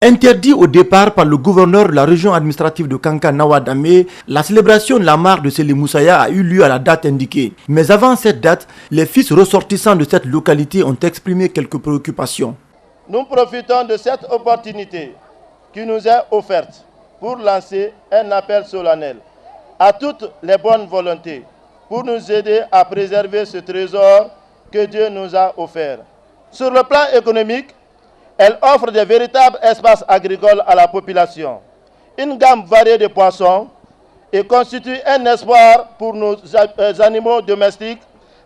Interdit au départ par le gouverneur de la région administrative de Kankan Nawadame, la célébration de la mare de Sélé Moussaïa a eu lieu à la date indiquée. Mais avant cette date, les fils ressortissants de cette localité ont exprimé quelques préoccupations. Nous profitons de cette opportunité qui nous est offerte pour lancer un appel solennel à toutes les bonnes volontés pour nous aider à préserver ce trésor que Dieu nous a offert. Sur le plan économique, elle offre de véritables espaces agricoles à la population, une gamme variée de poissons et constitue un espoir pour nos animaux domestiques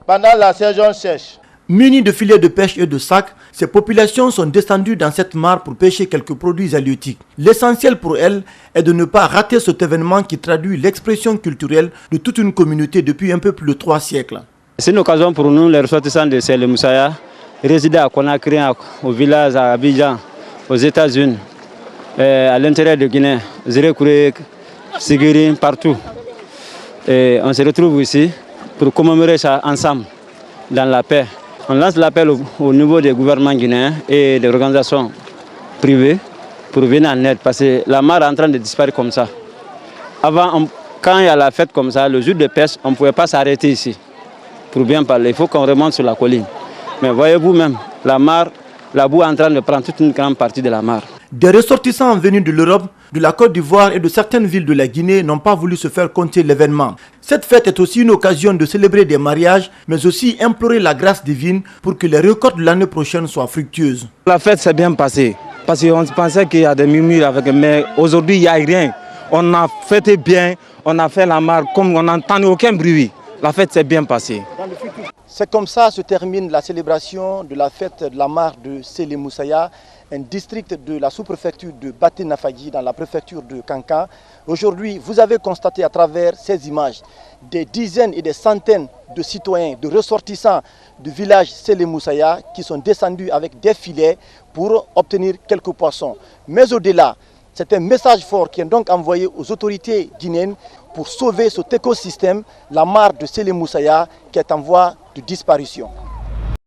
pendant la saison sèche. Munis de filets de pêche et de sacs, ces populations sont descendues dans cette mare pour pêcher quelques produits halieutiques. L'essentiel pour elles est de ne pas rater cet événement qui traduit l'expression culturelle de toute une communauté depuis un peu plus de 3 siècles. C'est une occasion pour nous, les ressortissants de Sélé Moussaïa, résider à Conakry, au village, à Abidjan, aux États-Unis, à l'intérieur de Guinée, Zérékouré, Sigiri, partout. Et on se retrouve ici pour commémorer ça ensemble, dans la paix. On lance l'appel au niveau des gouvernements guinéens et des organisations privées pour venir en aide, parce que la mare est en train de disparaître comme ça. Avant, quand il y a la fête comme ça, le jour de pêche, on ne pouvait pas s'arrêter ici. Pour bien parler, il faut qu'on remonte sur la colline. Mais voyez-vous même, la mare, la boue est en train de prendre toute une grande partie de la mare. Des ressortissants venus de l'Europe, de la Côte d'Ivoire et de certaines villes de la Guinée n'ont pas voulu se faire compter l'événement. Cette fête est aussi une occasion de célébrer des mariages, mais aussi implorer la grâce divine pour que les récoltes de l'année prochaine soient fructueuses. La fête s'est bien passée, parce qu'on pensait qu'il y a des murmures avec, mais aujourd'hui il n'y a rien. On a fêté bien, on a fait la mare comme on n'entendait aucun bruit. La fête s'est bien passée. C'est comme ça se termine la célébration de la fête de la mare de Sélé Moussaïa, un district de la sous-préfecture de Baté-Nafagui dans la préfecture de Kankan. Aujourd'hui, vous avez constaté à travers ces images des dizaines et des centaines de citoyens, de ressortissants du village Sélé Moussaïa qui sont descendus avec des filets pour obtenir quelques poissons. Mais au-delà, c'est un message fort qui est donc envoyé aux autorités guinéennes pour sauver cet écosystème, la mare de Sélé Moussaïa qui est en voie de disparition.